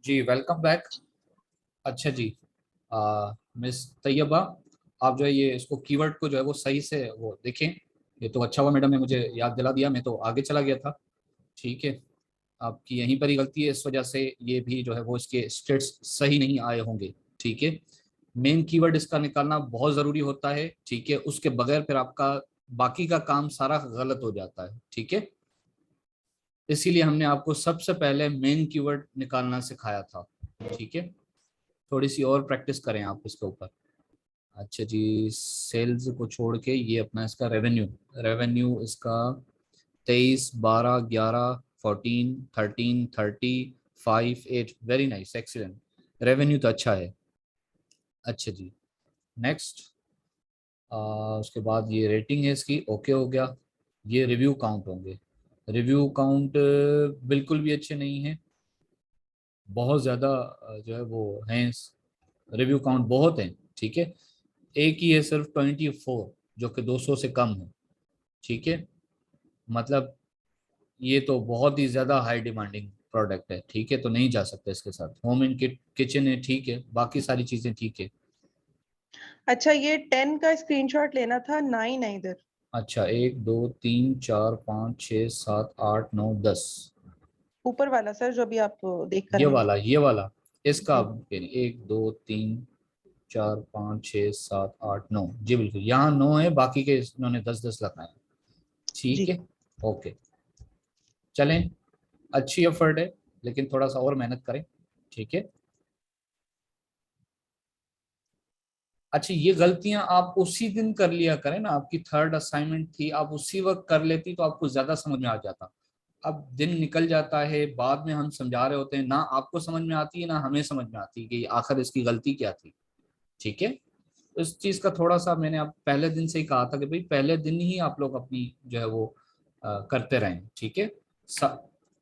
जी welcome back. अच्छा जी। Miss Taiba, आप जो है ये इसको कीवर्ड को जो है वो सही से वो देखें। ये तो अच्छा हुआ मैडम ने मुझे याद दिला दिया, मैं तो आगे चला गया था। ठीक है, आपकी यहीं पर ही गलती है, इस वजह से ये भी जो है वो इसके स्टेट्स सही नहीं आए होंगे। ठीक है, मेन कीवर्ड इसका निकालना बहुत ज़रूरी होता है। ठीक है, उसके बगैर फिर आपका बाकी का काम सारा गलत हो जाता है। ठीक है, इसीलिए हमने आपको सबसे पहले मेन कीवर्ड निकालना सिखाया था। ठीक है, थोड़ी सी और प्रैक्टिस करें आप इसके ऊपर। अच्छा जी, सेल्स को छोड़ के ये अपना इसका रेवेन्यू, रेवेन्यू इसका 23, 12, 11, 14, 13, 30, 5, 8। Very nice, excellent. रेवेन्यू तो अच्छा है। अच्छा जी, नेक्स्ट। उसके बाद ये रेटिंग है इसकी, ओके हो गया। ये रिव्यू काउंट होंगे। रिव्यू काउंट बिल्कुल भी अच्छे नहीं है, बहुत ज़्यादा जो है वो हैं। रिव्यू काउंट बहुत हैं। ठीक है, एक ही है सिर्फ 24, जो कि 200 से कम है। ठीक है, मतलब ये तो बहुत ही ज़्यादा हाई डिमांडिंग प्रोडक्ट है। ठीक है, तो नहीं जा सकता इसके साथ। होम एंड किचन है, ठीक है, बाकी सारी चीज़ें ठीक है। अच्छा, ये 10 का स्क्रीनशॉट लेना था, 9 है इधर। अच्छा, 1, 2, 3, 4, 5, 6, 7, 8, 9, 10। ऊपर वाला सर, जो भी आप देख कर ये आए हैं। वाला, ये वाला, इसका जी। आप 1, 2, 3, 4, 5, 6, 7, 8, 9। जी बिल्कुल, यहाँ 9 है, बाकी के इन्होंने 10-10 लगाए हैं। ठीक जी। है, ओके, चलें। अच्छी एफर्ट है, लेकिन थोड़ा सा और मेहनत करें। ठीक है। अच्छा, ये गलतियां आप उसी दिन कर लिया करें ना, आपकी थर्ड असाइनमेंट थी, आप उसी वक्त कर लेती तो आपको ज्यादा समझ में आ जाता। अब दिन निकल जाता है, बाद में हम समझा रहे होते हैं ना, आपको समझ में आती है ना हमें समझ में आती है कि आखिर इसकी गलती क्या थी। ठीक है, इस चीज का थोड़ा सा मैंने आप पहले दिन से ही कहा था कि भाई पहले दिन ही आप लोग अपनी जो है वो करते रहें। ठीक है,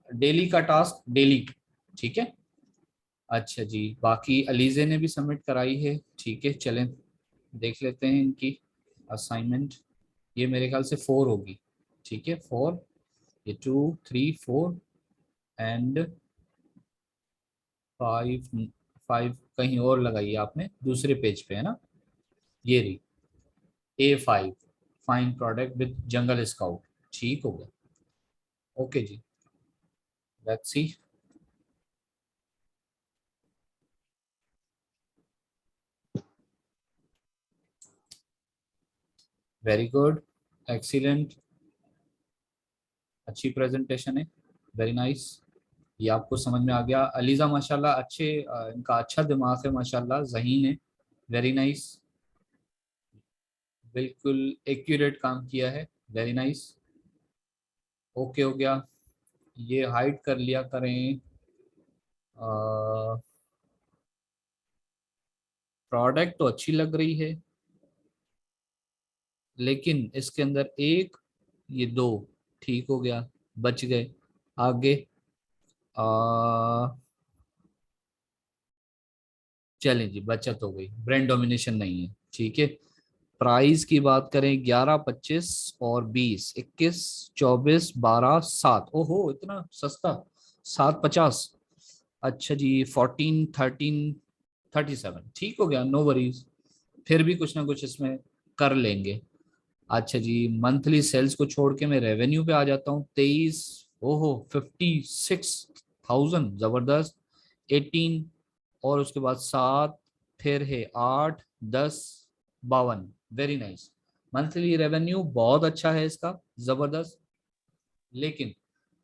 डेली का टास्क डेली। ठीक है। अच्छा जी, बाकी अलीजे ने भी सबमिट कराई है। ठीक है, चलें देख लेते हैं इनकी असाइनमेंट। ये मेरे ख्याल से 4 होगी। ठीक है, 4। ये 2, 3, 4 एंड 5। 5 कहीं और लगाई है आपने, दूसरे पेज पे है ना। ये रही A5, fine product with jungle scout. ठीक हो गया, ओके जी, let's see. Very good, excellent, अच्छी प्रेजेंटेशन है, वेरी नाइस। ये आपको समझ में आ गया। अलीजा माशाल्लाह, अच्छे इनका अच्छा दिमाग है माशाल्लाह, ज़हीन है, वेरी नाइस, बिल्कुल एक्यूरेट काम किया है, वेरी नाइस। ओके हो गया, ये हाइड कर लिया करें। प्रोडक्ट तो अच्छी लग रही है, लेकिन इसके अंदर एक, ये दो, ठीक हो गया, बच गए। आगे चलें जी, बचत हो गई, ब्रांड डोमिनेशन नहीं है। ठीक है, प्राइस की बात करें, 11, 25 और 20, 21, 24, 12, 7। ओहो, इतना सस्ता, 750। अच्छा जी, 14, 13, 37, ठीक हो गया, नो वरीज। फिर भी कुछ ना कुछ इसमें कर लेंगे। अच्छा जी, मंथली सेल्स को छोड़ के मैं रेवेन्यू पे आ जाता हूँ। 23, ओहो, 56,000, जबरदस्त। 18, और उसके बाद 7, फिर है 8, 10, 52। वेरी नाइस, मंथली रेवेन्यू बहुत अच्छा है इसका, जबरदस्त। लेकिन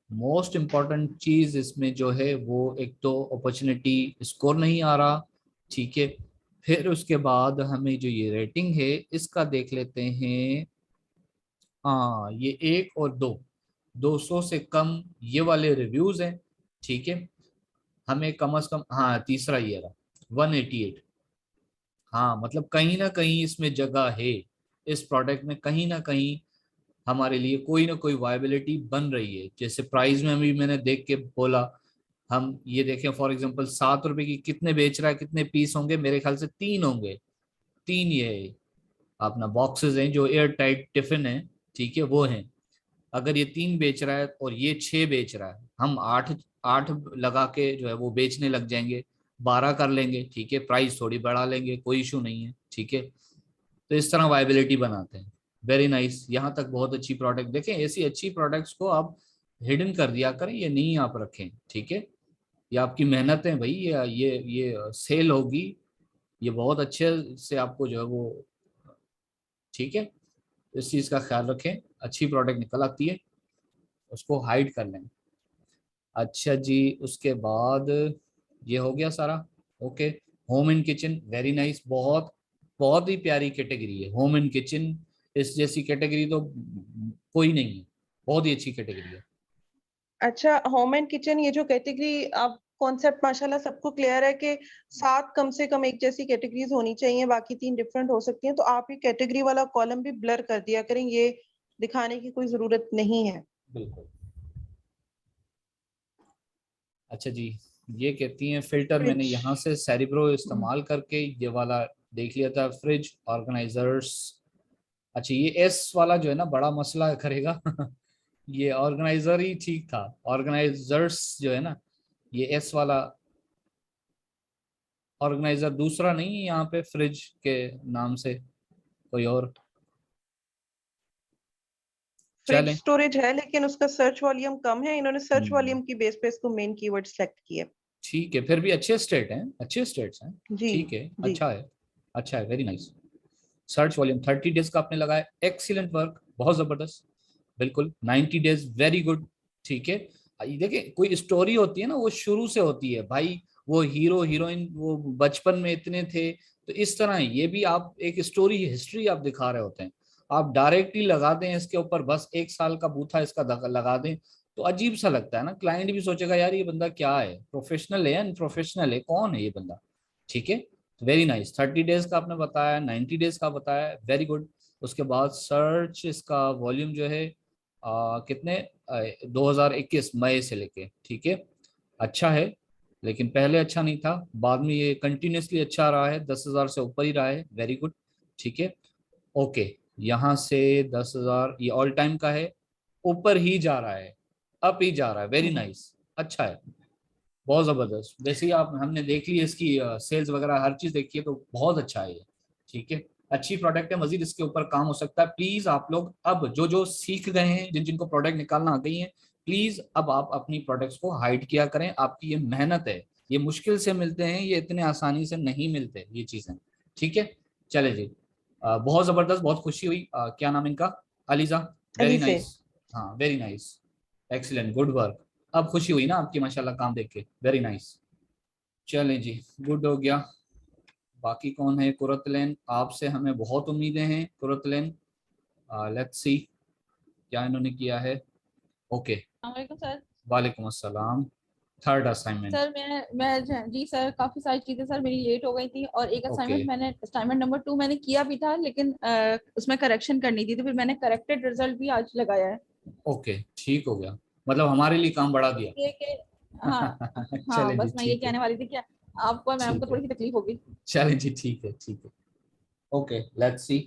मोस्ट इम्पॉर्टेंट चीज इसमें जो है वो, एक तो अपॉर्चुनिटी स्कोर नहीं आ रहा। ठीक है, फिर उसके बाद हमें जो ये रेटिंग है इसका देख लेते हैं। हाँ, ये 1 और 2, 200 से कम ये वाले रिव्यूज हैं। ठीक है, हमें कम से कम, हाँ तीसरा ये रहा, 188। हाँ, मतलब कहीं ना कहीं इसमें जगह है, इस प्रोडक्ट में कहीं ना कहीं हमारे लिए कोई ना कोई वायबिलिटी बन रही है। जैसे प्राइस में अभी मैंने देख के बोला, हम ये देखें फॉर एग्जांपल, 7 रुपए की कितने बेच रहा है, कितने पीस होंगे, मेरे ख्याल से 3 होंगे। 3 ये है अपना बॉक्सेस हैं जो एयर टाइट टिफिन है। ठीक है, वो हैं। अगर ये 3 बेच रहा है और ये 6 बेच रहा है, हम 8 8 लगा के जो है वो बेचने लग जाएंगे, 12 कर लेंगे, ठीक है, प्राइस थोड़ी बढ़ा लेंगे, कोई इशू नहीं है, ठीक है। तो इस तरह वायबिलिटी बनाते हैं। वेरी नाइस, यहाँ तक बहुत अच्छी प्रोडक्ट। देखें, ऐसी अच्छी प्रोडक्ट्स को आप हिडन कर दिया करें, ये नहीं आप रखें, ठीक है। ये आपकी मेहनत है भाई, ये सेल होगी, ये बहुत अच्छे से आपको जो है वो, ठीक है। इस चीज का ख्याल रखें, अच्छी प्रोडक्ट निकल आती है, उसको हाइड कर लें। अच्छा जी, उसके बाद ये हो गया सारा, okay. Home and kitchen, very nice, बहुत बहुत ही प्यारी कैटेगरी है होम एंड किचन। इस जैसी कैटेगरी तो कोई नहीं है, बहुत ही अच्छी कैटेगरी है। अच्छा, होम एंड किचन ये जो कैटेगरी आप कॉन्सेप्ट माशाल्लाह सबको क्लियर है कि 7 कम से कम एक जैसी कैटेगरीज होनी चाहिए, बाकी 3 डिफरेंट हो सकती हैं, तो आप ये कैटेगरी वाला कॉलम भी ब्लर कर दिया करें, ये दिखाने की कोई जरूरत नहीं है। बिल्कुल। अच्छा जी, ये कहती हैं फिल्टर मैंने फ्रिज। यहाँ से सेरिब्रो इस्तेमाल करके ये वाला देख लिया था, फ्रिज ऑर्गेनाइजर्स। अच्छा, ये एस वाला जो है ना बड़ा मसला करेगा ये ऑर्गेनाइजर ही ठीक था, ऑर्गेनाइजर्स जो है ना, ये एस वाला ऑर्गेनाइजर दूसरा नहीं है यहाँ पे फ्रिज के नाम से, कोई और। फ्रिज चलें। स्टोरेज है लेकिन उसका सर्च वॉल्यूम कम है, इन्होंने सर्च हम्म, वॉल्यूम की बेस पे इसको मेन कीवर्ड सेलेक्ट किया। ठीक है, फिर भी अच्छे स्टेट हैं, अच्छे स्टेट्स हैं, जी। ठीक है, जी। अच्छा है, अच्छा है, very nice. Search volume 30 days का आपने लगाया, एक्सीलेंट वर्क, बहुत जबरदस्त, बिल्कुल 90 डेज, वेरी गुड, ठीक है। ये देखिए, कोई स्टोरी होती है ना, वो शुरू से होती है भाई, वो हीरो हीरोइन वो बचपन में इतने थे, तो इस तरह ये भी आप एक स्टोरी हिस्ट्री आप दिखा रहे होते हैं। आप डायरेक्टली लगा दें इसके ऊपर, बस 1 साल का बूथा इसका लगा दें, तो अजीब सा लगता है ना, क्लाइंट भी सोचेगा यार ये बंदा क्या है, प्रोफेशनल है या अनप्रोफेशनल है, कौन है ये बंदा, ठीक है। वेरी नाइस, 30 डेज का आपने बताया, 90 डेज का बताया, वेरी गुड। उसके बाद सर्च इसका वॉल्यूम जो है कितने 2021 मई से लेके, ठीक है, अच्छा है, लेकिन पहले अच्छा नहीं था, बाद में ये कंटिन्यूसली अच्छा रहा है, 10,000 से ऊपर ही रहा है, वेरी गुड, ठीक है, ओके। यहाँ से 10,000 ये ऑल टाइम का है, ऊपर ही जा रहा है, अप ही जा रहा है, वेरी हम्म। नाइस, अच्छा है, बहुत जबरदस्त। वैसे ही आप हमने देख ली है इसकी सेल्स वगैरह हर चीज देखी है, तो बहुत अच्छा है ये, ठीक है, अच्छी प्रोडक्ट है, मजीद इसके ऊपर काम हो सकता है। प्लीज आप लोग अब जो जो सीख गए हैं, जिन जिनको प्रोडक्ट निकालना आ गई है, प्लीज अब आप अपनी प्रोडक्ट्स को हाइड किया करें, आपकी ये मेहनत है, ये मुश्किल से मिलते हैं, ये इतने आसानी से नहीं मिलते ये चीजें, ठीक है। चले जी, बहुत जबरदस्त, बहुत खुशी हुई, क्या नाम इनका, अलीजा, वेरी अली से। नाइस, हाँ very nice, excellent, good work. अब खुशी हुई ना आपकी माशाल्लाह काम देख के, वेरी नाइस। चलें जी, गुड हो गया। बाकी कौन है, कुरतलैन, आपसे हमें बहुत उम्मीदें हैं कुरतलैन, लेट्स सी क्या इन्होंने किया है, ओके। वालेकुम सर। वालेकुम अस्सलाम, थर्ड असाइनमेंट, सर मैं जी सर, काफी सारी चीजें सर मेरी लेट हो गई थी, और एक ओके असाइनमेंट नंबर 2 मैंने किया भी था, लेकिन उसमें करेक्शन करनी थी, तो फिर मैंने करेक्टेड रिजल्ट भी आज लगाया है। ओके, ठीक हो गया, मतलब हमारे लिए काम बढ़ा दिया ये कि हाँ, हाँ चलें जी, बस मैं ये ठीक है, कहने वाली थी कि आपको मैम को ठीक है, थोड़ी सी तकलीफ होगी। चलें जी, ठीक है, ठीक है, ओके, लेट्स सी।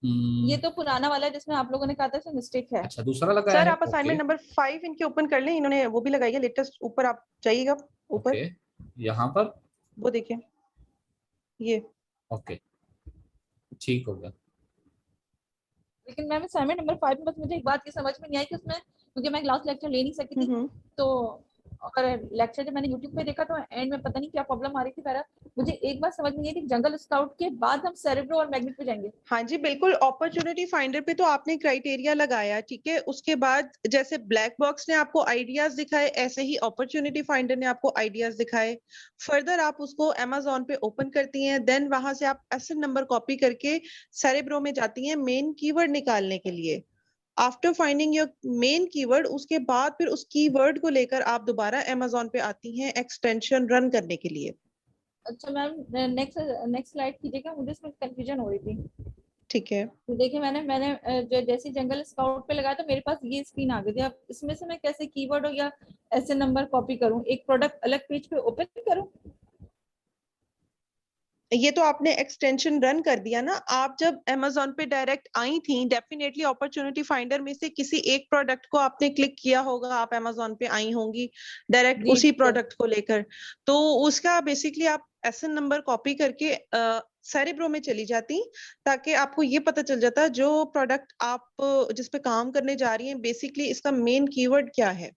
ये तो पुराना वाला है जिसमें आप लोगों ने कहा था इसमें मिस्टेक है। अच्छा, दूसरा लगाया सर है, आप ओके, असाइनमेंट नंबर 5 इनके ओपन कर लें, इन्होंने वो भी लगाई है लेटेस्ट, ऊपर आप जाइएगा, ऊपर ओके, यहाँ पर, वो देखिए ये। ओके, ठीक हो गया। लेकिन मैम असाइनमेंट नंबर 5 में बस मुझे एक बात की समझ में नहीं आई कि उसमें, क्योंकि मैं क्लास लेक्चर ले नहीं सकी थी, हम्म। तो और लेक्चर जब मैंने यूट्यूब पे देखा तो एंड में पता नहीं क्या प्रॉब्लम आ रही थी मेरा, मुझे एक बात समझ में नहीं आई थी, जंगल स्काउट के बाद हम सेरेब्रो और मैग्नेट पे जाएंगे। हाँ जी बिल्कुल, अपॉर्चुनिटी फाइंडर पे तो आपने क्राइटेरिया लगाया, ठीक है, उसके बाद जैसे ब्लैक बॉक्स ने आपको आइडियाज दिखाए, ऐसे ही अपॉर्चुनिटी फाइंडर ने आपको आइडियाज दिखाए। फर्दर आप उसको अमेजोन पे ओपन करती हैं, देन वहां से आप एसएन नंबर कॉपी करके सेरेब्रो में जाती हैं मेन कीवर्ड निकालने के लिए। After finding your main keyword, उसके बाद फिर उस कीवर्ड को लेकर आप दोबारा अमेजोन पे आती हैं एक्सटेंशन रन करने के लिए। अच्छा मैम, नेक्स्ट नेक्स्ट स्लाइड कीजिएगा, मुझे इसमें कंफ्यूजन हो रही थी। ठीक है। तो देखिए मैंने जो जैसे जंगल स्काउट पे लगाया तो मेरे पास ये स्क्रीन आ गई थी, अब इसमें से मैं कैसे कीवर्ड या ऐसे नंबर कॉपी करूं, एक प्रोडक्ट अलग पेज पे ओपन करूं? ये तो आपने एक्सटेंशन रन कर दिया ना। आप जब Amazon पे डायरेक्ट आई थी, डेफिनेटली अपॉर्चुनिटी फाइंडर में से किसी एक प्रोडक्ट को आपने क्लिक किया होगा, आप Amazon पे आई होंगी डायरेक्ट जी उसी सर। प्रोडक्ट को लेकर। तो उसका बेसिकली आप एसएन नंबर कॉपी करके सेरेब्रो में चली जाती, ताकि आपको ये पता चल जाता जो प्रोडक्ट आप जिस पे काम करने जा रही हैं बेसिकली इसका मेन कीवर्ड क्या है।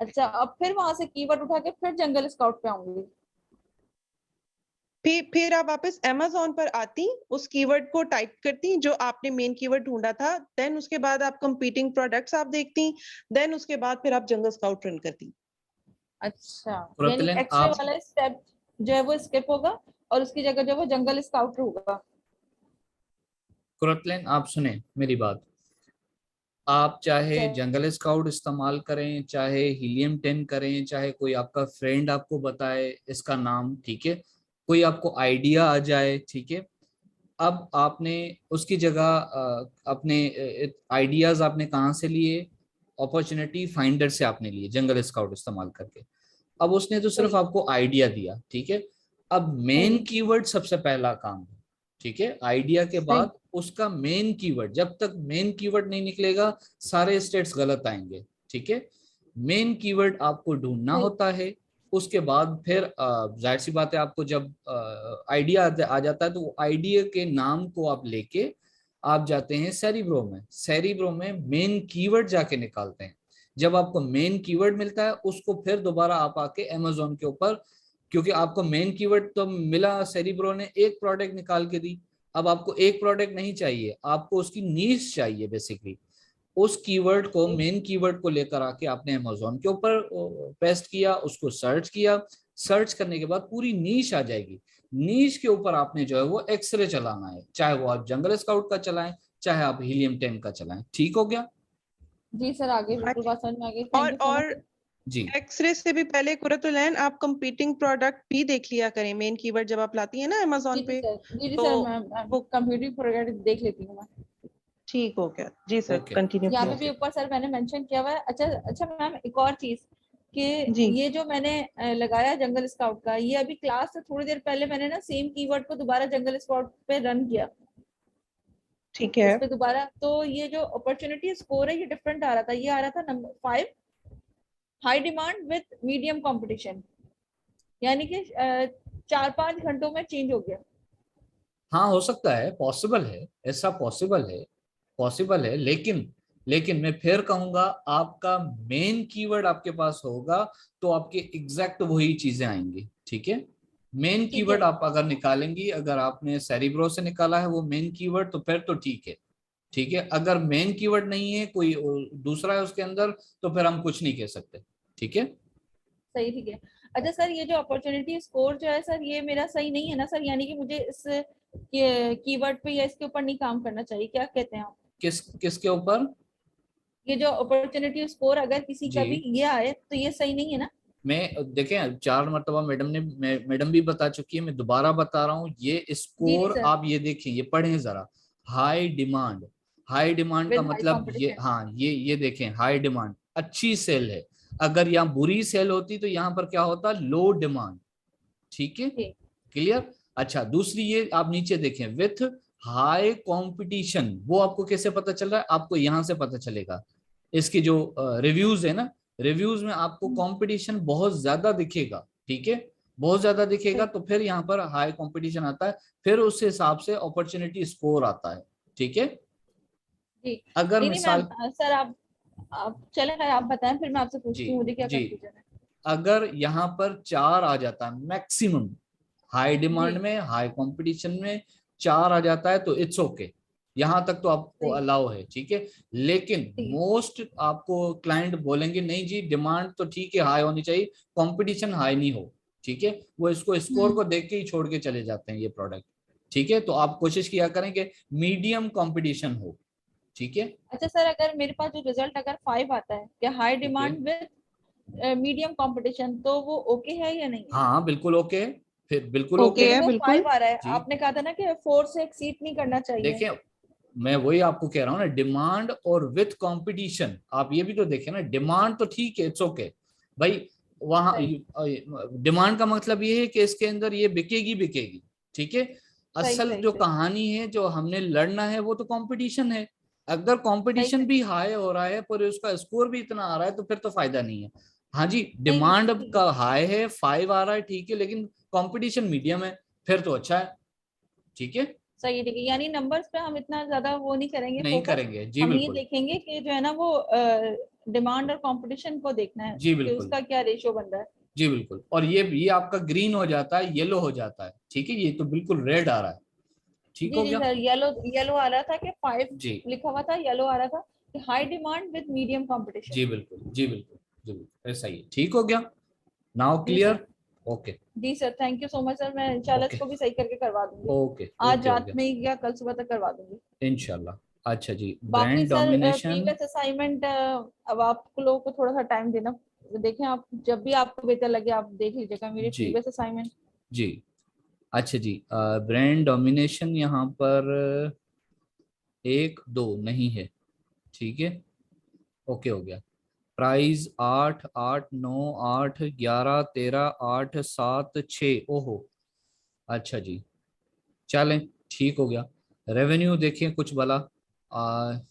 अच्छा, अब फिर वहां से कीवर्ड उठा के फिर जंगल स्काउट पे आऊंगी। फिर आप वापस Amazon पर आती, उस कीवर्ड को टाइप करती जो आपने मेन कीवर्ड ढूंढा था, देन उसके बाद आप कंपीटिंग प्रोडक्ट्स आप देखती, देन उसके बाद फिर आप जंगल स्काउट रन करती। अच्छा, यानी कुरतलन एक्सरे आप वाला स्टेप जो है वो स्किप होगा और उसकी जगह जो है वो जंगल स्काउट होगा। कुरतलन आप सुने मेरी बात। आप चाहे अच्छा, जंगल स्काउट इस्तेमाल करें, चाहे हीलियम 10 करें, चाहे कोई आपका फ्रेंड आपको बताए इसका नाम, ठीक है, कोई आपको आइडिया आ जाए, ठीक है। अब आपने उसकी जगह अपने आइडियाज आपने कहाँ से लिए? अपॉर्चुनिटी फाइंडर से आपने लिए, जंगल स्काउट इस्तेमाल करके। अब उसने तो सिर्फ सही। आपको आइडिया दिया, ठीक है। अब मेन सही। कीवर्ड सबसे पहला काम है, ठीक है। आइडिया के सही। बाद उसका मेन कीवर्ड, जब तक मेन कीवर्ड नहीं निकलेगा सारे स्टेट्स गलत आएंगे, ठीक है। मेन कीवर्ड आपको ढूंढना सही। होता है। उसके बाद फिर जाहिर सी बात है, आपको जब आइडिया आ जाता है तो वो आइडिया के नाम को आप लेके आप जाते हैं सेरिब्रो में। सेरिब्रो में मेन कीवर्ड जाके निकालते हैं। जब आपको मेन कीवर्ड मिलता है उसको फिर दोबारा आप आके Amazon के ऊपर, क्योंकि आपको मेन कीवर्ड तो मिला, सेरिब्रो ने एक प्रोडक्ट निकाल के दी। अब आपको एक प्रोडक्ट नहीं चाहिए, आपको उसकी नीश चाहिए बेसिकली। उस कीवर्ड को, सही। मेन कीवर्ड को लेकर आके आपने Amazon के ऊपर पेस्ट किया, उसको सर्च किया। सर्च करने के बाद पूरी नीश आ जाएगी। नीश के ऊपर आपने जो है वो एक्सरे चलाना है, चाहे वो आप जंगल स्काउट का चलाएं, चाहे आप हीलियम 10 का चलाएं। ठीक हो गया? जी सर, आगे बिल्कुल अच्छा, बात समझ में आ गई, थैंक और यू सो मच और सर। जी एक्सरे से भी पहले कुरतुलैन आप कंपीटिंग प्रोडक्ट भी देख लिया करें, मेन कीवर्ड जब आप लाती है ना जी Amazon जी पे। सर, जी जी तो सर, मैं वो कंप्यूटर प्रोग्राम देख लेती हूँ मैं। ठीक हो गया जी सर, ओके कंटिन्यू यहाँ पे भी ओके। ऊपर सर मैंने मेंशन किया हुआ है। अच्छा अच्छा मैम, एक और चीज कि जी। ये जो मैंने लगाया जंगल स्काउट का, ये अभी क्लास से थोड़ी देर पहले मैंने ना सेम कीवर्ड को दोबारा जंगल स्काउट पे रन किया, ठीक है। इस पे दोबारा। तो ये जो अपॉर्चुनिटी स्कोर है ये डिफरेंट आ रहा था, ये आ रहा था number 5, high demand with medium competition, यानी कि 4-5 घंटों में चेंज हो गया। हाँ हो सकता है, पॉसिबल है, ऐसा पॉसिबल है, पॉसिबल है। लेकिन लेकिन मैं फिर कहूंगा, आपका मेन कीवर्ड आपके पास होगा तो आपके एग्जैक्ट वही चीजें आएंगी, ठीक है। मेन ठीक कीवर्ड है। आप अगर निकालेंगी, अगर आपने सेरिब्रो से निकाला है वो मेन कीवर्ड, तो फिर तो ठीक है, ठीक है। अगर मेन कीवर्ड नहीं है, कोई दूसरा है उसके अंदर, तो फिर हम कुछ नहीं कह सकते, ठीक है। सही, ठीक है। अच्छा सर, ये जो अपॉर्चुनिटी स्कोर जो है सर, ये मेरा सही नहीं है ना सर? यानी कि मुझे इस कीवर्ड पे या इसके ऊपर नहीं काम करना चाहिए, क्या कहते हैं आप? किसके ऊपर? ये जो अपॉर्चुनिटी स्कोर अगर किसी का भी जी, ये आए तो ये सही नहीं है ना? मैं देखें 4 मरतबा मैडम भी बता चुकी है, मैं दोबारा बता रहा हूँ, ये जी जी स्कोर सर, आप ये देखें, ये पढ़ें जरा। हाई डिमांड, हाई डिमांड का विद हाई मतलब ये, कंपटीशन। हाँ ये देखें, हाई डिमांड अच्छी सेल है। अगर यहाँ बुरी सेल होती तो यहाँ पर क्या होता? लो डिमांड, ठीक है। ठीक। क्लियर? अच्छा, दूसरी ये आप नीचे देखें, विथ हाई कंपटीशन, वो आपको कैसे पता चल रहा है? आपको यहां से पता चलेगा, इसकी जो रिव्यूज है ना, रिव्यूज में आपको कंपटीशन बहुत ज्यादा दिखेगा, ठीक है, बहुत ज्यादा दिखेगा, ठीक। तो फिर यहाँ पर हाई कंपटीशन आता है, फिर उस हिसाब से अपॉर्चुनिटी स्कोर आता है, ठीक है। जी। अगर नहीं नहीं मैम, मिसाल, सर आप चले गए, आप बताएं, फिर मैं आपसे जी पूछती हूँ मुझे क्या जी, कंफ्यूजन है। अगर यहाँ पर 4 आ जाता है मैक्सिमम, हाई जी। डिमांड में, हाई कंपटीशन में 4 आ जाता है तो इट्स ओके, यहाँ तक तो आपको सही। अलाउ है, ठीक है। लेकिन ठीक। मोस्ट आपको क्लाइंट बोलेंगे नहीं जी, डिमांड तो ठीक है, हाई होनी चाहिए, कंपटीशन हाई नहीं हो, ठीक है। वो इसको स्कोर को देख के ही छोड़ के चले जाते हैं ये प्रोडक्ट, ठीक है। तो आप कोशिश किया करें कि मीडियम कंपटीशन हो, ठीक है। अच्छा सर, अगर मेरे पास जो रिजल्ट अगर 5 आता है या high okay, demand with medium competition, तो वो ओके है या नहीं है? हाँ बिल्कुल ओके, फिर बिल्कुल ओके ओके लेकिन है है। वो बिल्कुल। 5 आ रहा है, जी, आपने कहा था ना कि 4 से एक्सीड नहीं करना चाहिए। देखिए मैं वही आपको कह रहा हूँ ना, डिमांड और विथ कंपटीशन, आप ये भी तो देखें ना, डिमांड तो ठीक है, इट्स ओके भाई, वहाँ डिमांड का मतलब ये है कि इसके अंदर ये बिकेगी बिकेगी, ठीक है। असल सही जो सही कहानी है, जो हमने लड़ना है, वो तो कंपटीशन है। अगर सही कंपटीशन सही भी हाई हो रहा है पर उसका स्कोर भी इतना आ रहा है तो फिर तो फायदा नहीं है। हाँ जी, नहीं डिमांड नहीं, का हाई है, 5 आ रहा है, ठीक है, लेकिन कंपटीशन मीडियम है, फिर तो अच्छा है, ठीक है। सही ठीक है, यानी नंबर्स पे हम इतना ज्यादा वो नहीं करेंगे नहीं फोकस। करेंगे जी, हम ये बिल्कुल। देखेंगे कि जो है ना वो डिमांड और कंपटीशन को देखना है जी कि बिल्कुल। उसका क्या रेशियो बन रहा है। जी बिल्कुल। और ये आपका ग्रीन हो जाता है, येलो हो जाता है, ठीक है, ये तो बिल्कुल रेड आ रहा है, ठीक जी हो जी गया। सर, येलो येलो आ रहा था कि 5 जी लिखा हुआ था, येलो आ रहा था कि high demand with medium competition. जी बिल्कुल, जी बिल्कुल, जी बिल्कुल, ऐसा ही है, ठीक हो गया। नाउ जी सर। क्लियर। ओके। जी sir, thank you so much sir, मैं इंशाल्लाह ओके। इसको भी सही करके करवा दूंगी। ओके आज ओके हो रात गया, में ही या कल सुबह तक करवा दूंगी। इंशाल्लाह। अच्छा जी, बाकी brand sir domination. Previous assignment अब आप लोगों को थोड़ा सा टाइम देना, देखें आप जब भी आपको बेहतर लगे आप देख लीजिएगा मेरे जी प्रीवियस असाइनमेंट। जी। अच्छा जी, ब्रांड डोमिनेशन यहाँ पर 1 2 नहीं है, ठीक है। ओके हो गया। प्राइस 8 8 9 8 11 13 8 7 6, ओहो। अच्छा जी, चलें, ठीक हो गया। रेवेन्यू देखिए कुछ भला,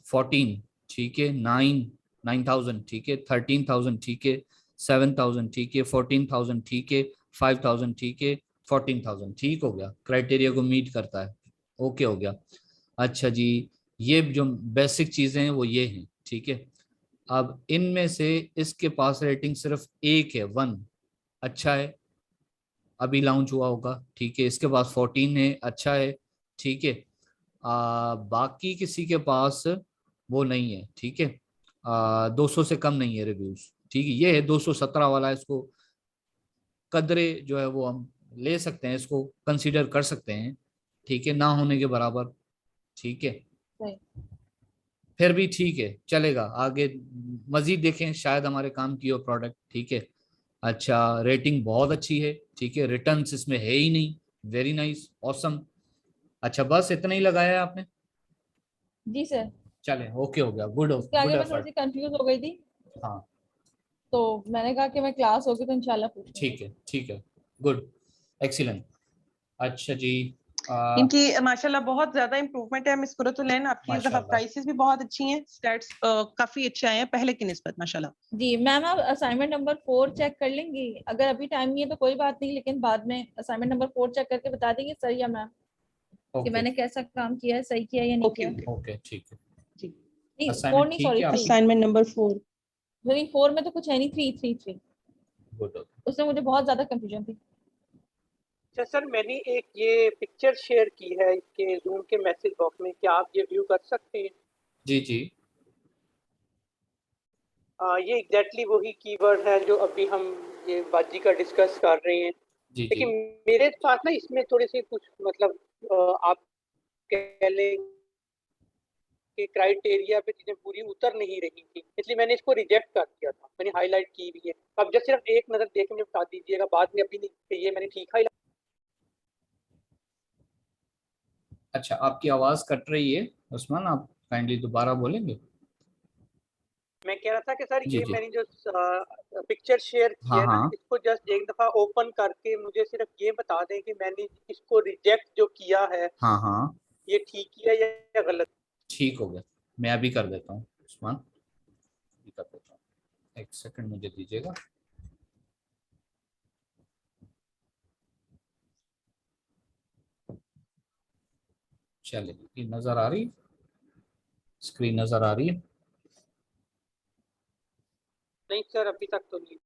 14, ठीक है, 9,000, ठीक है, 13,000, ठीक है, 7,000, ठीक है, 14,000, ठीक है, 5,000, ठीक है, 14,000, ठीक हो गया, क्राइटेरिया को मीट करता है, ओके हो गया। अच्छा जी, ये जो बेसिक चीजें हैं वो ये हैं, ठीक है। अब इनमें से इसके पास रेटिंग सिर्फ एक है, 1, अच्छा है, अभी लॉन्च हुआ होगा, ठीक है। इसके पास 14 है, अच्छा है, ठीक है। बाकी किसी के पास वो नहीं है, ठीक है। 200 से कम नहीं है रिव्यूज, ठीक है। ये है 217 वाला, इसको कदरे जो है वो हम ले सकते हैं, इसको कंसीडर कर सकते हैं, ठीक है, ना होने के बराबर, ठीक है। सही। फिर भी ठीक है, चलेगा, आगे मजीद देखें, शायद हमारे काम की हो प्रोडक्ट, ठीक है। अच्छा, रेटिंग बहुत अच्छी है, ठीक है, रिटर्न्स इसमें है ही नहीं, वेरी नाइस, ऑसम। अच्छा, बस इतना ही लगाया है आपने। जी सर, चले, ओके हो गया, गुड, इसके गुड आगे मैं थोड़ी एफर्ट। सी कंफ्यूज हो गई थी, हाँ, तो मैंने कहा कि मैं क्लास होगी तो इंशाल्लाह पूछ लूंगी। ठीक है, ठीक है, गुड, एक्सीलेंट। अच्छा जी, इनकी माशाल्लाह बहुत ज्यादा इंप्रूवमेंट है मिस कुरतुलैन, आपकी इस दफा माशाल्लाह। प्राइसेस भी बहुत अच्छी हैं, स्टैट्स काफी अच्छे आए हैं पहले की निस्बत माशाल्लाह। जी मैम, आप असाइनमेंट नंबर 4 चेक कर लेंगी? अगर अभी टाइम नहीं है तो कोई बात नहीं, लेकिन बाद में असाइनमेंट नंबर 4 चेक करके बता देंगे सर या मैम कि ओके मैंने कैसा काम किया है, सही किया है या नहीं ओके किया। ओके ओके, ठीक है। जी। नहीं 4 असाइनमेंट नहीं, ठीक सॉरी है 3। आपकी। Assignment number 4। नहीं 4 में तो कुछ है नहीं, 3 गुड। उसमें मुझे बहुत ज्यादा कंफ्यूजन थी। अच्छा सर, मैंने एक ये पिक्चर शेयर की है इसके जूम के मैसेज बॉक्स में, क्या आप ये व्यू कर सकते हैं? जी जी ये एग्जैक्टली वही कीवर्ड है जो अभी हम ये बाजी का डिस्कस कर रहे हैं, जी जी। लेकिन मेरे साथ ना इसमें थोड़े से कुछ मतलब आप कह लें कि क्राइटेरिया पे चीजें पूरी उतर नहीं रही थी, इसलिए मैंने इसको रिजेक्ट कर दिया था, मैंने हाईलाइट की भी है। अब जस्ट सिर्फ एक नजर देख के मुझे बता दीजिएगा बाद में, अभी नहीं कि ये मैंने ठीक हाईलाइट। अच्छा, आपकी आवाज कट रही है उस्मान, आप काइंडली दोबारा बोलेंगे। मैं कह रहा था कि सर जी ये जी। मैंने जो पिक्चर शेयर की हाँ है ना, हाँ इसको जस्ट एक दफा ओपन करके मुझे सिर्फ ये बता दें कि मैंने इसको रिजेक्ट जो किया है हाँ हाँ, ये ठीक किया या गलत। ठीक हो गया, मैं अभी कर देता हूँ उस्मान, अभी कर देता हूँ, एक सेकंड मुझे दीजिएगा। चलिए, ये नजर आ रही, स्क्रीन नजर आ रही है। नहीं सर, अभी तक तो नहीं,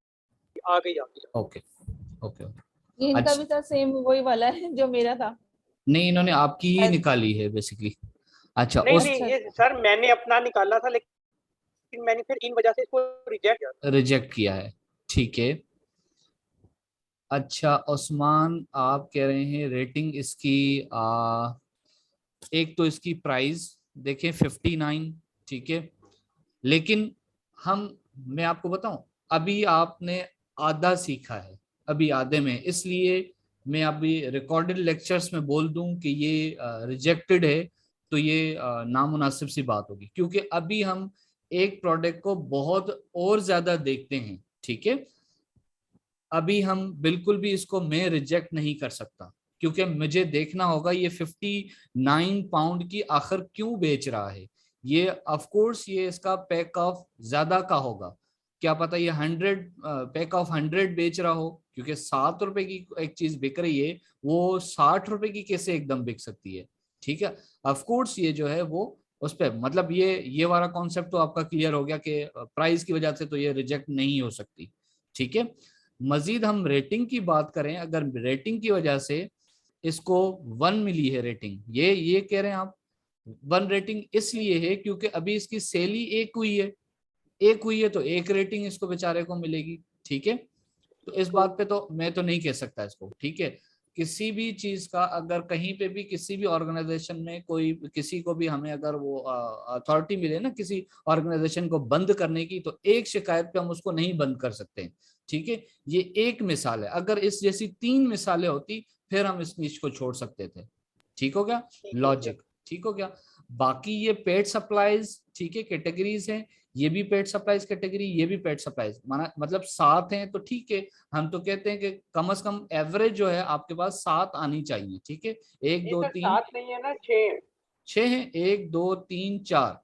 आ गई आ गई। Okay okay okay. ये इनका अच्छा, भी सर सेम वही वाला है जो मेरा था। नहीं, इन्होंने आपकी ही निकाली है बेसिकली। अच्छा, नहीं उस नहीं, अच्छा ये अच्छा। सर मैंने अपना निकाला था, लेकिन मैंने फिर इन वजह से इसको रिजेक्ट किया। रिजेक्ट किया है, ठीक है। अच्छा उस्मान, आप कह रहे हैं रेटिंग इसकी, एक तो इसकी प्राइस देखें 59, ठीक है, लेकिन हम, मैं आपको बताऊं, अभी आपने आधा सीखा है, अभी आधे में, इसलिए मैं अभी रिकॉर्डेड लेक्चर्स में बोल दूं कि ये रिजेक्टेड है, तो ये नामुनासिब सी बात होगी, क्योंकि अभी हम एक प्रोडक्ट को बहुत और ज्यादा देखते हैं, ठीक है। अभी हम बिल्कुल भी इसको मैं रिजेक्ट नहीं कर सकता, क्योंकि मुझे देखना होगा ये 59 पाउंड की आखिर क्यों बेच रहा है। ये ऑफ कोर्स ये इसका पैक ऑफ ज्यादा का होगा, क्या पता ये 100 पैक ऑफ 100 बेच रहा हो, क्योंकि 7 रुपए की एक चीज बिक रही है, वो 60 रुपए की कैसे एकदम बिक सकती है। ठीक है, ऑफ कोर्स ये जो है वो उस पर, मतलब ये वाला कॉन्सेप्ट तो आपका क्लियर हो गया कि प्राइस की वजह से तो ये रिजेक्ट नहीं हो सकती। ठीक है, मजीद हम रेटिंग की बात करें, अगर रेटिंग की वजह से इसको 1 मिली है रेटिंग, ये कह रहे हैं आप 1 रेटिंग इसलिए है क्योंकि अभी इसकी सेल ही एक हुई है तो एक रेटिंग इसको बेचारे को मिलेगी। ठीक है, तो इस बात पे तो मैं तो नहीं कह सकता इसको। ठीक है, किसी भी चीज का अगर कहीं पे भी किसी भी ऑर्गेनाइजेशन में कोई किसी को भी हमें अगर वो अथॉरिटी मिले ना किसी ऑर्गेनाइजेशन को बंद करने की, तो एक शिकायत पे हम उसको नहीं बंद कर सकते। ठीक है, ये एक मिसाल है, अगर इस जैसी 3 मिसालें होती फिर हम इस नीच को छोड़ सकते थे। ठीक हो गया लॉजिक, ठीक हो गया। बाकी ये पेड सप्लाईज, ठीक है, कैटेगरीज हैं, ये भी पेड सप्लाईज कैटेगरी, ये भी पेड सप्लाईज, माना मतलब 7 हैं तो ठीक है, हम तो कहते हैं कि कम से कम एवरेज जो है आपके पास 7 आनी चाहिए। ठीक है, 1 2 3 7 नहीं है ना, 6 6 है, 1 2 3 4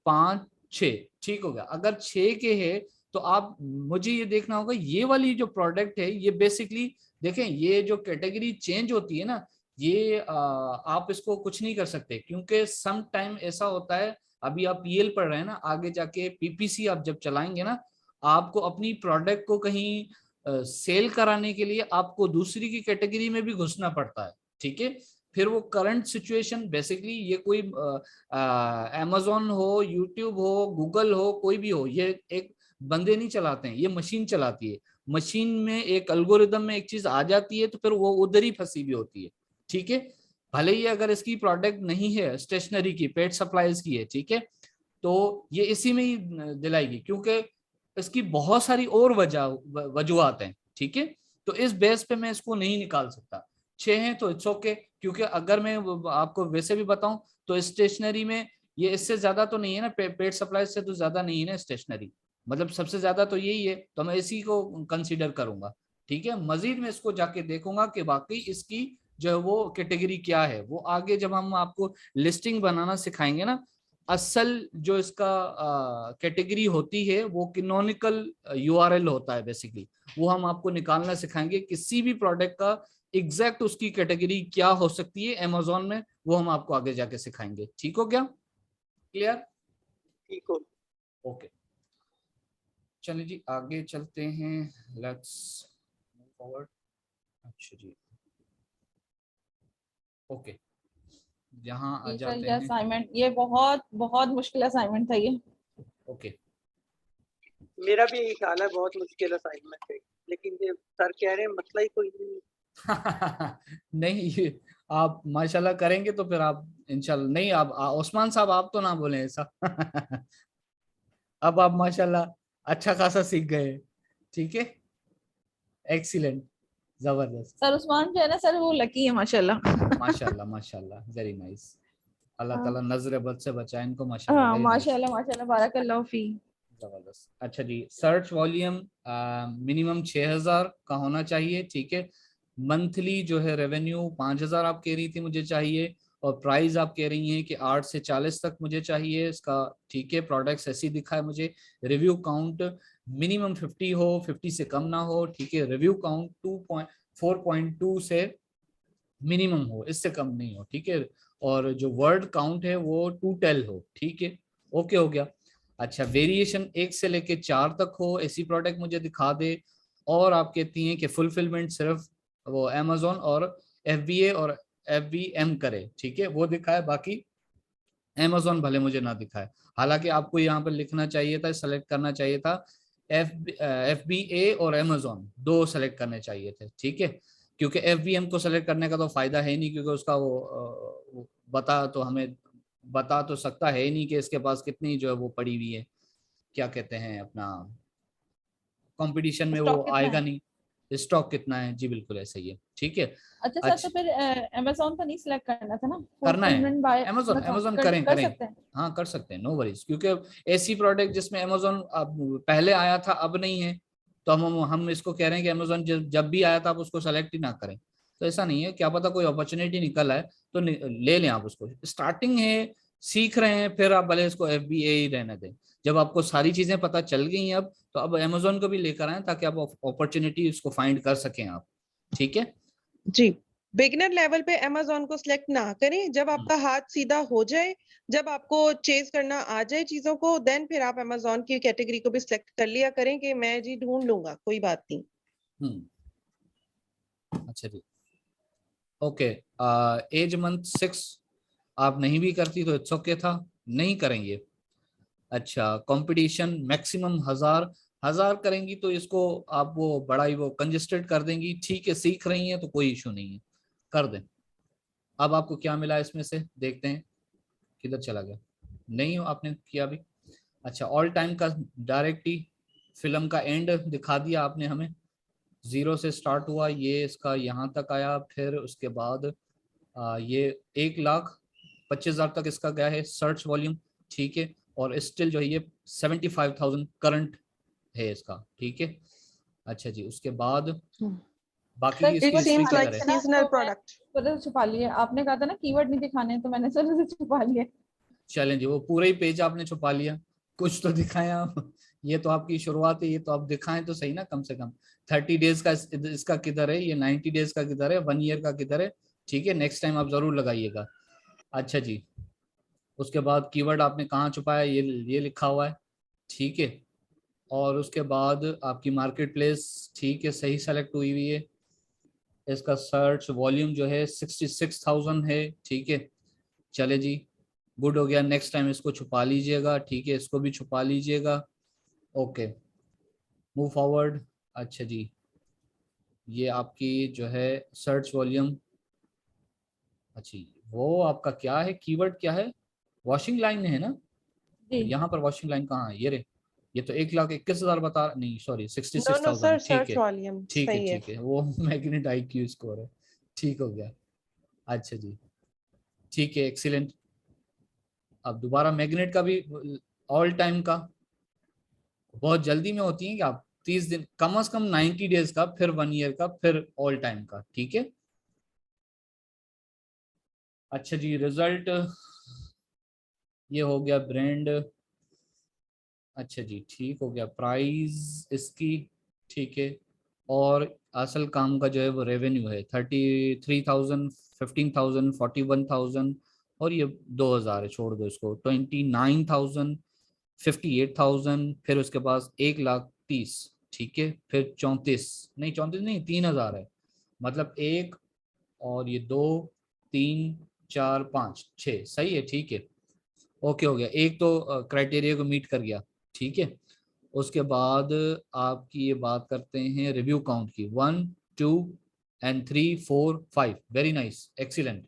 5 6, ठीक हो गया। अगर 6 के है तो आप मुझे ये देखना होगा ये वाली जो प्रोडक्ट है ये बेसिकली देखें, ये जो कैटेगरी चेंज होती है ना, ये आप इसको कुछ नहीं कर सकते, क्योंकि सम टाइम ऐसा होता है, अभी आप पीएल पढ़ रहे हैं ना, आगे जाके पीपीसी आप जब चलाएंगे ना, आपको अपनी प्रोडक्ट को कहीं सेल कराने के लिए आपको दूसरी की कैटेगरी में भी घुसना पड़ता है। ठीक है, फिर वो करंट सिचुएशन बेसिकली ये कोई अमेजोन हो, यूट्यूब हो, गूगल हो, कोई भी हो, ये एक बंदे नहीं चलाते हैं, ये मशीन चलाती है। मशीन में एक एल्गोरिदम में एक चीज आ जाती है तो फिर वो उधर ही फंसी भी होती है। ठीक है, भले ही अगर इसकी प्रोडक्ट नहीं है स्टेशनरी की, पेड सप्लाईज की है, ठीक है, तो ये इसी में ही दिलाएगी, क्योंकि इसकी बहुत सारी और वजूहत हैं। ठीक है, तो इस बेस पे मैं इसको नहीं निकाल सकता। 6 हैं तो इट्स ओके, क्योंकि अगर मैं आपको वैसे भी बताऊं तो स्टेशनरी में ये इससे ज्यादा तो नहीं है ना, पेड सप्लाई से तो ज्यादा नहीं है ना स्टेशनरी, मतलब सबसे ज्यादा तो यही है, तो मैं इसी को कंसीडर करूंगा। ठीक है, मजीद मैं इसको जाके देखूंगा कि बाकी इसकी जो है वो कैटेगरी क्या है, वो आगे जब हम आपको लिस्टिंग बनाना सिखाएंगे ना, असल जो इसका कैटेगरी होती है वो कैनोनिकल यूआरएल होता है बेसिकली, वो हम आपको निकालना सिखाएंगे, किसी भी प्रोडक्ट का एग्जैक्ट उसकी कैटेगरी क्या हो सकती है अमेजोन में, वो हम आपको आगे जाके सिखाएंगे। ठीक हो गया, क्लियर? ठीक हो। ओके, चलिए जी आगे चलते हैं, लेट्स मूव फॉरवर्ड। अच्छा जी, ओके, यहाँ आ ये सर जाते ये हैं। असाइनमेंट, ये बहुत बहुत मुश्किल असाइनमेंट था ये। ओके, मेरा भी यही ख्याल है, बहुत मुश्किल असाइनमेंट है, लेकिन ये सर कह रहे हैं मसला ही कोई नहीं। नहीं, आप माशाल्लाह करेंगे तो फिर आप इंशाल्लाह, नहीं आप उस्मान साहब आप तो ना बोले ऐसा। अब आप माशाल्लाह अच्छा खासा सीख गए। ठीक है, एक्सीलेंट, जबरदस्त, सर उस्मान जो है ना सर, वो लकी है माशाल्लाह। माशाल्लाह माशाल्लाह, वेरी नाइस, अल्लाह हाँ ताला नजर बद से बचाए इनको, माशाल्लाह, हाँ, वेरी नाइस, माशाल्लाह माशाल्लाह, बारकल्लाहु फी। जबरदस्त। अच्छा जी, सर्च वॉल्यूम मिनिमम 6000 का होना चाहिए। ठीक है, मंथली जो है रेवेन्यू 5000 आप कह रही थी मुझे चाहिए, और प्राइस आप कह रही हैं कि 8 से 40 तक मुझे चाहिए इसका। ठीक है, प्रोडक्ट्स ऐसी दिखा है मुझे, रिव्यू काउंट मिनिमम 50 हो, 50 से कम ना हो। ठीक है, रिव्यू काउंट 4.2 से मिनिमम हो, इससे कम नहीं हो। ठीक है, और जो वर्ड काउंट है वो 210 हो। ठीक है, ओके हो गया। अच्छा, वेरिएशन 1 से लेके 4 तक हो, ऐसी प्रोडक्ट मुझे दिखा दे। और आप कहती हैं कि फुलफिलमेंट सिर्फ वो अमेजोन और FBA और FBM करे। ठीक है, वो दिखाए, बाकी अमेजोन भले मुझे ना दिखाए। हालांकि आपको यहाँ पर लिखना चाहिए था, सेलेक्ट करना चाहिए था FBA और अमेजोन दो सेलेक्ट करने चाहिए थे। ठीक है, क्योंकि FBM को सेलेक्ट करने का तो फायदा है नहीं, क्योंकि उसका वो बता तो सकता है नहीं कि इसके पास कितनी जो है वो पड़ी हुई है, क्या कहते हैं अपना, कंपटीशन में वो स्टॉक कितना आएगा है? नहीं, स्टॉक कितना है। जी बिल्कुल ऐसा ही है। ठीक है, अच्छा सर, तो अच्छा फिर अमेजोन तो नहीं सिलेक्ट करना था ना, करना है, फुलफिलमेंट बाय अमेजोन अमेजोन कर करें कर करें, सकते हैं। हाँ कर सकते हैं, नो वरीज, क्योंकि ऐसी प्रोडक्ट जिसमें अमेजोन अब पहले आया था अब नहीं है, तो हम इसको कह रहे हैं कि अमेजोन जब भी आया था आप उसको सेलेक्ट ही ना करें। तो ऐसा नहीं है, क्या पता कोई अपॉर्चुनिटी निकल आए तो ले लें आप उसको। स्टार्टिंग है, सीख रहे हैं, फिर आप भले इसको FBA ही रहने दें। जब आपको सारी चीजें पता चल गई हैं अब, तो अब अमेजोन को भी लेकर आए ताकि आप अपॉर्चुनिटी उसको फाइंड कर सकें आप। ठीक है जी, बिगिनर लेवल पे अमेजोन को सिलेक्ट ना करें, जब आपका हाथ सीधा हो जाए, जब आपको चेज करना आ जाए चीजों को, देन फिर आप अमेजोन की कैटेगरी को भी सिलेक्ट कर लिया करें कि मैं जी ढूंढ लूंगा, कोई बात नहीं। अच्छा जी, ओके। एज मंथ 6 आप नहीं भी करती तो इट्स ओके था, नहीं करेंगे। अच्छा, कंपटीशन मैक्सिमम 1000, 1000 करेंगी तो इसको आप वो बड़ा ही वो कंजेस्टेड कर देंगी। ठीक है, सीख रही हैं तो कोई इशू नहीं है, कर दें। अब आपको क्या मिला इसमें से, देखते हैं किधर चला गया। नहीं हो आपने किया अभी। अच्छा, ऑल टाइम का डायरेक्ट ही फिल्म का एंड दिखा दिया आपने हमें। 0 से स्टार्ट हुआ, ये इसका यहाँ तक आया, फिर उसके बाद ये 1,25,000 तक इसका गया है सर्च वॉल्यूम। ठीक है, और स्टिल जो है ये 75,000 करंट है इसका। ठीक है, अच्छा जी, उसके बाद बाकी सर की इट इसकी कीवर्ड हिस्ट्री सीम्स दिखाने किधर लाइक है। थे ना, सीजनल तो मैं प्रोडक्ट। वजह से छुपा लिए। आपने कहा था ना कीवर्ड नहीं दिखाने, तो मैंने सर से छुपा लिए। चलें जी, वो पूरा ही पेज आपने छुपा लिया, कुछ तो दिखाएं आप। ये तो आपकी शुरुआत है, ये तो आप दिखाएं तो सही ना कम से कम। 30 डेज का इसका किधर है, ये 90 डेज का किधर है, 1 ईयर का किधर है। ठीक है, नेक्स्ट टाइम आप जरूर लगाइएगा। अच्छा जी, उसके बाद कीवर्ड आपने कहाँ छुपाया, ये लिखा हुआ है। ठीक है, और उसके बाद आपकी मार्केट प्लेस, ठीक है, सही सेलेक्ट हुई हुई है। इसका सर्च वॉल्यूम जो है 66,000 है। ठीक है, चले जी, गुड हो गया। नेक्स्ट टाइम इसको छुपा लीजिएगा। ठीक है, इसको भी छुपा लीजिएगा। Okay, move forward. अच्छा जी, ये आपकी जो है सर्च वॉल्यूम। अच्छा, वो आपका क्या है, कीवर्ड क्या है, वॉशिंग लाइन है ना। जी यहाँ पर वॉशिंग लाइन कहाँ है, ये रे। ये तो 1,21,000 बता, नहीं सॉरी नो नो सर, 66,000। ठीक सर्च है, वॉल्यूम ठीक है, सही है। ठीक है, वो मैग्नेट IQ स्कोर है। ठीक हो गया। अच्छा जी, ठीक है, एक्सीलेंट। अब दोबारा मैग्नेट का भी, ऑल टाइम का बहुत जल्दी में होती है कि आप 30 दिन, कम से कम 90 डेज का, फिर 1 ईयर का, फिर ऑल टाइम का। ठीक है, अच्छा जी, रिजल्ट ये हो गया ब्रांड। अच्छा जी, ठीक हो गया, प्राइस इसकी। ठीक है, और असल काम का जो है वो रेवेन्यू है 33,000, 15,000, 41,000, और ये 2,000 है, छोड़ दो इसको। 29,000, 58,000, फिर उसके पास 1,30,000। ठीक है, फिर 34, नहीं 34 नहीं, 3,000 है। मतलब एक, और ये 2, 3, 4, 5, 6, सही है। ठीक है, ओके हो गया, एक तो क्राइटेरिया को मीट कर गया। ठीक है, उसके बाद आपकी ये बात करते हैं रिव्यू काउंट की। 1, 2 एंड 3, 4, 5, वेरी नाइस, एक्सीलेंट,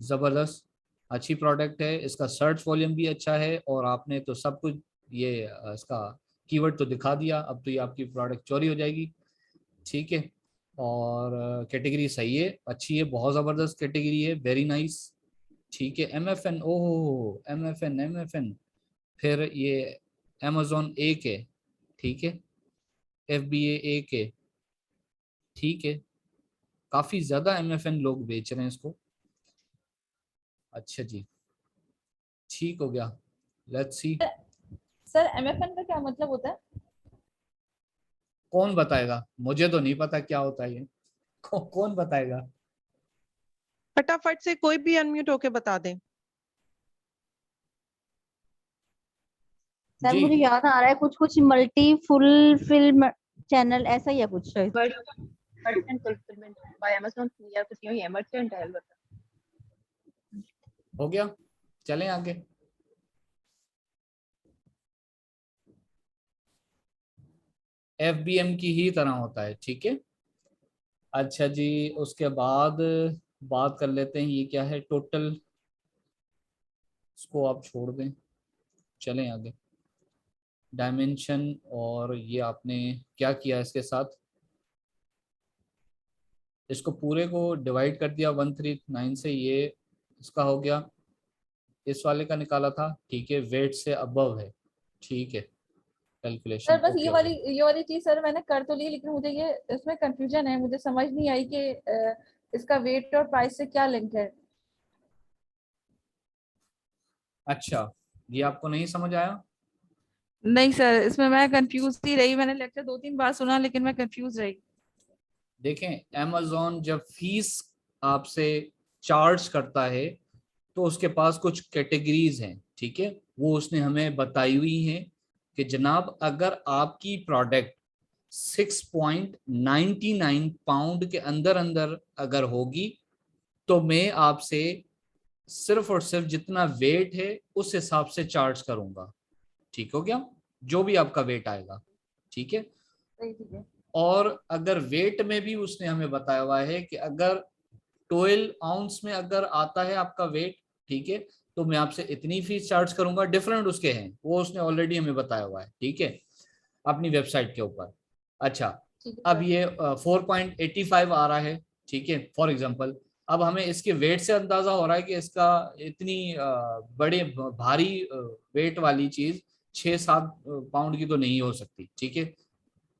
जबरदस्त, अच्छी प्रोडक्ट है। इसका सर्च वॉल्यूम भी अच्छा है, और आपने तो सब कुछ ये इसका कीवर्ड तो दिखा दिया। अब तो ये आपकी प्रोडक्ट चोरी हो जाएगी। ठीक है, और कैटेगरी सही है, अच्छी है, बहुत ज़बरदस्त कैटेगरी है, वेरी नाइस। ठीक है, MFN, ओहो MFN, फिर ये अमेजोन एक है। ठीक है, FBA एक है। ठीक है, काफी ज्यादा MFN लोग बेच रहे हैं इसको। अच्छा जी, ठीक हो गया, लेट्स सी। सर MFN का क्या मतलब होता है? कौन बताएगा, मुझे तो नहीं पता क्या होता है ये। कौन बताएगा। फटाफट से कोई भी अनम्यूट होके बता दें। सर जी, मुझे याद आ रहा है कुछ कुछ मल्टी फुल फिल्म चैनल ऐसा ही है कुछ शायद। Merchant fulfillment by Amazon या कुछ यूं ही है, merchant है अलबत्ता। हो गया, चलें आगे। FBM की ही तरह होता है। ठीक है, अच्छा जी, उसके बाद बात कर लेते हैं ये क्या है टोटल, इसको आप छोड़ दें, चलें आगे। डायमेंशन, और ये आपने क्या किया इसके साथ, इसको पूरे को डिवाइड कर दिया 139 से, ये इसका हो गया, इस वाले का निकाला था। ठीक है, वेट से अबव है। ठीक है, कैलकुलेशन। सर बस ये वाली चीज सर मैंने कर तो ली, लेकिन मुझे ये इसमें कंफ्यूजन है, मुझे समझ नहीं आई कि इसका वेट और प्राइस से क्या लिंक है। अच्छा, ये आपको नहीं समझ आया? नहीं सर, इसमें मैं कंफ्यूज ही रही, मैंने लेक्चर 2-3 बार सुना लेकिन मैं कंफ्यूज रही। देखें, amazon जब फीस आपसे चार्ज करता है तो उसके पास कुछ कैटेगरीज हैं, ठीक है, वो उसने हमें बताई हुई है कि जनाब अगर आपकी प्रोडक्ट 6.99 पाउंड के अंदर अंदर अगर होगी तो मैं आपसे सिर्फ और सिर्फ जितना वेट है उस हिसाब से चार्ज करूंगा। ठीक हो गया? जो भी आपका वेट आएगा, ठीक है। ठीक है। और अगर वेट में भी उसने हमें बताया हुआ है कि अगर 12 आउंस में अगर आता है आपका वेट, ठीक है, तो मैं आपसे इतनी फीस चार्ज करूंगा। डिफरेंट उसके हैं, वो उसने ऑलरेडी हमें बताया हुआ है, ठीक है, अपनी वेबसाइट के ऊपर। अच्छा, ठीक है अब सर। ये 4.85 आ रहा है, ठीक है, फॉर एग्जांपल। अब हमें इसके वेट से अंदाजा हो रहा है कि इसका इतनी बड़े भारी वेट वाली चीज 6-7 पाउंड की तो नहीं हो सकती, ठीक है,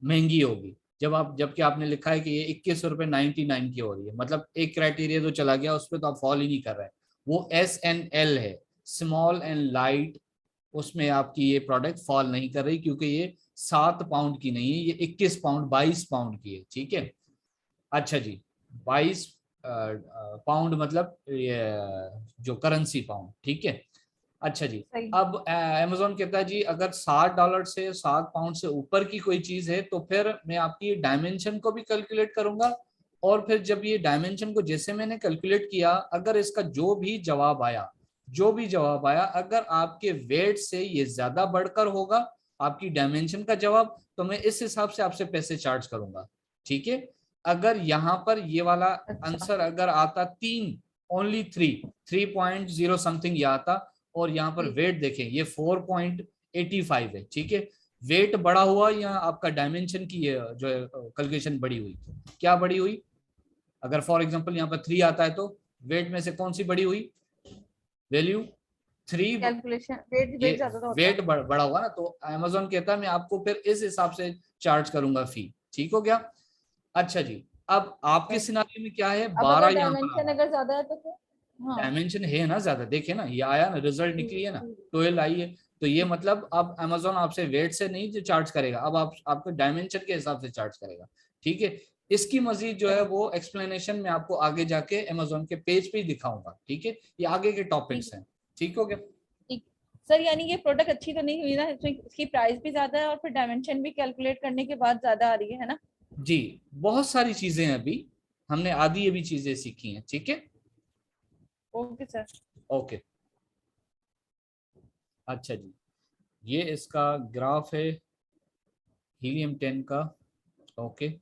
महंगी होगी। जबकि आपने लिखा है कि ये 21 रुपए 99 की हो रही है, मतलब एक क्राइटेरिया तो चला गया, उस पर तो आप फॉलो ही नहीं कर रहे हैं। वो SNL है, स्मॉल एंड लाइट, उसमें आपकी ये प्रोडक्ट फॉल नहीं कर रही क्योंकि ये 7 पाउंड की नहीं है, ये 21 पाउंड 22 पाउंड की है, ठीक है। अच्छा जी, 22 पाउंड मतलब ये जो करेंसी पाउंड, ठीक है। अच्छा जी, सही। अब अमेजोन कहता है जी अगर $7 से 7 पाउंड से ऊपर की कोई चीज है तो फिर मैं आपकी डायमेंशन को भी कैलकुलेट करूंगा। और फिर जब ये डायमेंशन को जैसे मैंने कैलकुलेट किया, अगर इसका जो भी जवाब आया अगर आपके वेट से ये ज्यादा बढ़कर होगा आपकी डायमेंशन का जवाब, तो मैं इस हिसाब से आपसे पैसे चार्ज करूंगा, ठीक है। अगर यहाँ पर ये वाला अच्छा। आंसर अगर आता 3 समथिंग ये आता, और यहाँ पर जी। वेट देखें ये 4.85 है, ठीक है। वेट बड़ा हुआ या आपका डायमेंशन की जो है कैलकुलेशन बड़ी हुई, क्या बड़ी हुई? अगर फॉर एग्जांपल यहाँ पर 3 आता है तो वेट में से कौन सी बड़ी हुई वैल्यू? 3। कैलकुलेशन वेट ये ज्यादा होता वेट है। बड़ा हुआ ना, तो अमेजोन कहता है मैं आपको फिर इस हिसाब से चार्ज करूंगा फी, ठीक हो गया। अच्छा जी, अब आपके सही। सिनारियो में क्या है, अब 12 अगर यहाँ पर आ डायमेंशन रहा है। अगर ज्यादा है तो फिर? हाँ। डायमेंशन है ना ज्यादा, देखे ना ये आया ना, रिजल्ट निकली है ना, 12 आई है। तो ये मतलब अब अमेजोन आपसे वेट से नहीं जो चार्ज करेगा, अब आपको डायमेंशन के हिसाब से चार्ज करेगा, ठीक है। इसकी मजीद जो है सही। वो एक्सप्लेनेशन में आपको आगे जाके अमेजोन के पेज पे ही दिखाऊंगा, ठीक है, ये आगे के ठीक टॉपिक्स हैं, ठीक हो गया। ठीक। सर यानी ये प्रोडक्ट अच्छी तो नहीं हुई ना, इसकी प्राइस भी ज्यादा है और फिर डायमेंशन भी कैलकुलेट करने के बाद ज्यादा आ रही है ना? जी, बहुत सारी चीजें हैं, अभी हमने आधी ये भी चीजें सीखी हैं, ठीक है। Okay sir. ओके, अच्छा जी, ये इसका ग्राफ है हीलियम 10 का। ओके,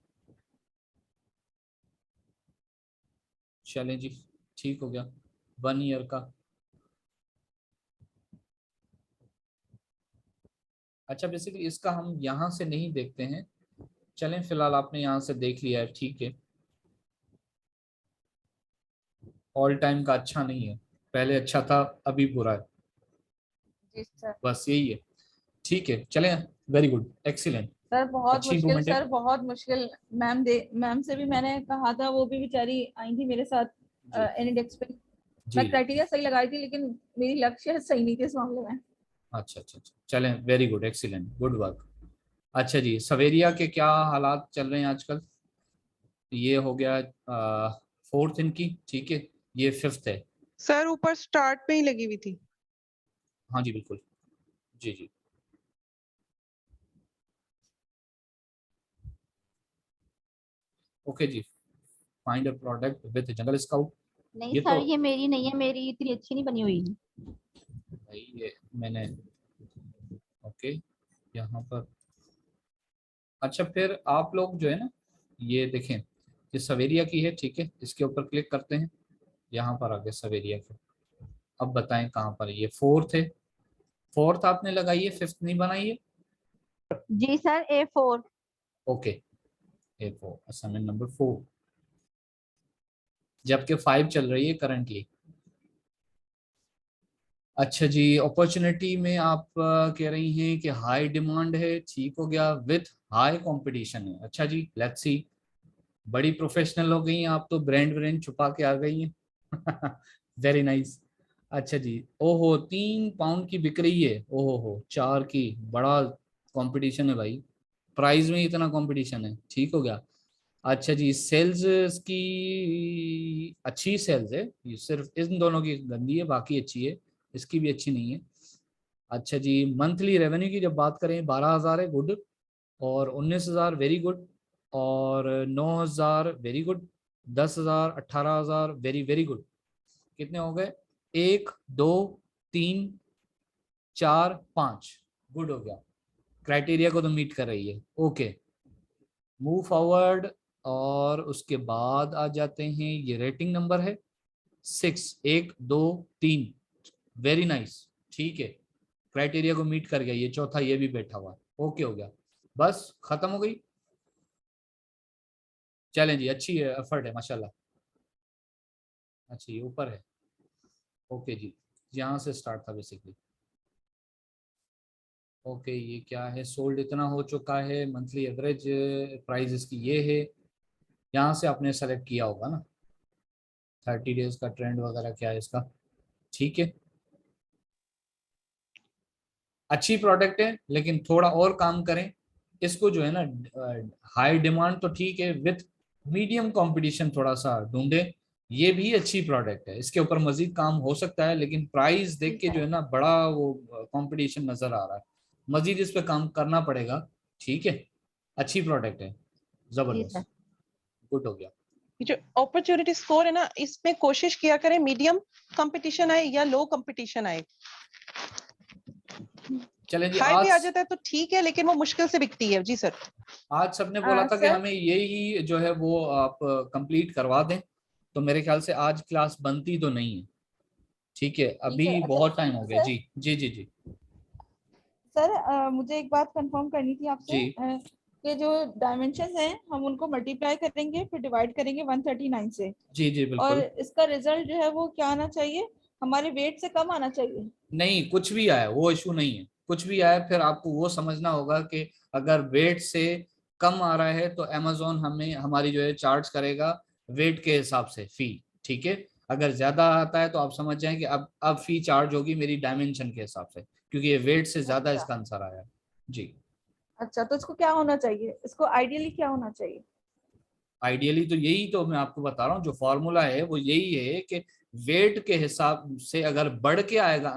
चलें जी, ठीक हो गया, 1 ईयर का। अच्छा, बेसिकली इसका हम यहाँ से नहीं देखते हैं, चलें फिलहाल आपने यहाँ से देख लिया है, ठीक है। ऑल टाइम का अच्छा नहीं है, पहले अच्छा था अभी बुरा है, जी सर। बस यही है, ठीक है, चलें। वेरी गुड, एक्सीलेंट, सर बहुत अच्छी मुश्किल, इंप्रूवमेंट है। सर बहुत मुश्किल। मैम से भी मैंने कहा था, वो भी बेचारी आई थी मेरे साथ जी एनिडेक्स पे। जी मैं जी। क्राइटेरिया सही लगाई थी लेकिन मेरी लक्ष्य सही नहीं थी इस मामले में। अच्छा अच्छा अच्छा, चलें, very good, excellent, good work. अच्छा जी, सवेरिया के क्या हालात चल रहे हैं आजकल? ये हो गया 4th इनकी, ठीक है, ये 5th है। सर ऊपर स्टार्ट पे ही लगी हुई थी। हाँ जी बिल्कुल, जी जी। ओके जी, find a product with jungle Scout. नहीं ये सर, तो ये मेरी नहीं है, मेरी इतनी अच्छी नहीं बनी हुई। भाई ये मैंने, ओके, यहाँ पर। अच्छा, फिर आप लोग जो है ना, ये देखें, ये सवेरिया की है, ठीक है, इसके ऊपर क्लिक करते हैं, यहाँ पर आ गया सवेरिया के। अब बताएं कहाँ पर है, ये 4th है, 4th आपने लगाई है, 5th नहीं बनाई है। जी sir, A4। Okay, A4 assignment number 4, जबकि 5 चल रही है करंटली। अच्छा जी, अपॉर्चुनिटी में आप कह रही हैं कि हाई डिमांड है, ठीक हो गया, विथ हाई कंपटीशन है। अच्छा जी, लेट्स सी। बड़ी प्रोफेशनल हो गई हैं आप तो, ब्रांड ब्रांड छुपा के आ गई हैं। Very nice. अच्छा जी, ओहो 3 पाउंड की बिक रही है, ओहो हो 4 की, बड़ा कंपटीशन है भाई, प्राइस में इतना कंपटीशन है, ठीक हो गया। अच्छा जी, सेल्स की अच्छी सेल्स है, ये सिर्फ इन दोनों की गंदी है, बाकी अच्छी है, इसकी भी अच्छी नहीं है। अच्छा जी, मंथली रेवेन्यू की जब बात करें 12,000 है, गुड, और 19,000 वेरी गुड, और 9,000 very good, 10,000, 18,000 very very good. कितने हो गए? 1 2 3 4 5, गुड हो गया, क्राइटेरिया को तो मीट कर रही है। Okay, move forward. और उसके बाद आ जाते हैं, ये रेटिंग नंबर है 6, 1 2 3, वेरी नाइस, ठीक है, क्राइटेरिया को मीट कर गया, ये चौथा ये भी बैठा हुआ है, ओके हो गया, बस खत्म हो गई। चलें जी, अच्छी है, एफर्ट है माशाल्लाह। अच्छा ये ऊपर है, ओके जी, यहाँ से स्टार्ट था बेसिकली। ओके, ये क्या है, सोल्ड इतना हो चुका है, मंथली एवरेज प्राइस इसकी ये है, यहाँ से आपने सेलेक्ट किया होगा ना, 30 डेज का ट्रेंड वगैरह क्या है इसका, ठीक है। अच्छी प्रोडक्ट है, लेकिन थोड़ा और काम करें इसको, जो है ना, हाई डिमांड तो ठीक है, विथ मीडियम कंपटीशन थोड़ा सा ढूंढे, ये भी अच्छी प्रोडक्ट है, इसके ऊपर मजीद काम हो सकता है, लेकिन प्राइस देख के जो है ना बड़ा वो कंपटीशन नजर आ रहा है, मजीद इस पे काम करना पड़ेगा, ठीक है। अच्छी प्रोडक्ट है, जी जबरदस्त, सर। गुड हो गया। ये जो अपॉर्चुनिटी स्कोर है ना, इसमें कोशिश किया करें मीडियम कंपटीशन आए या लो कंपटीशन आए। चलें जी, हाई भी आ आज जाता है तो ठीक है, लेकिन वो मुश्किल से बिकती है। जी सर। आज सबने बोला था कि सर हमें यही जो है वो आप कंप्लीट करवा दें, तो मेरे ख्याल से आज क्लास बनती तो नहीं है, ठीक है, जी अभी सर। अच्छा बहुत टाइम हो सुनिए गया सर, जी जी जी जी सर मुझे एक बात कंफर्म करनी थी आपसे, जी कि जो डायमेंशन हैं हम उनको मल्टीप्लाई करेंगे फिर डिवाइड करेंगे 139 से, जी जी और बिल्कुल। इसका रिजल्ट जो है वो क्या आना चाहिए, हमारे वेट से कम आना चाहिए। नहीं, कुछ भी आए वो इशू नहीं है, कुछ भी आए फिर आपको वो समझना होगा कि अगर वेट से कम आ रहा है तो अमेजोन हमें हमारी जो है चार्ज करेगा वेट के हिसाब से फी, ठीक है। अगर ज्यादा आता है तो आप समझ जाएं कि अब फी चार्ज होगी मेरी डायमेंशन के हिसाब से, क्योंकि ये वेट से ज्यादा अच्छा। इसका आंसर आया है जी। अच्छा तो इसको क्या होना चाहिए, इसको आइडियली क्या होना चाहिए? आइडियली तो यही तो मैं आपको बता रहा हूँ, जो फॉर्मूला है वो यही है कि वेट के हिसाब से अगर बढ़ के आएगा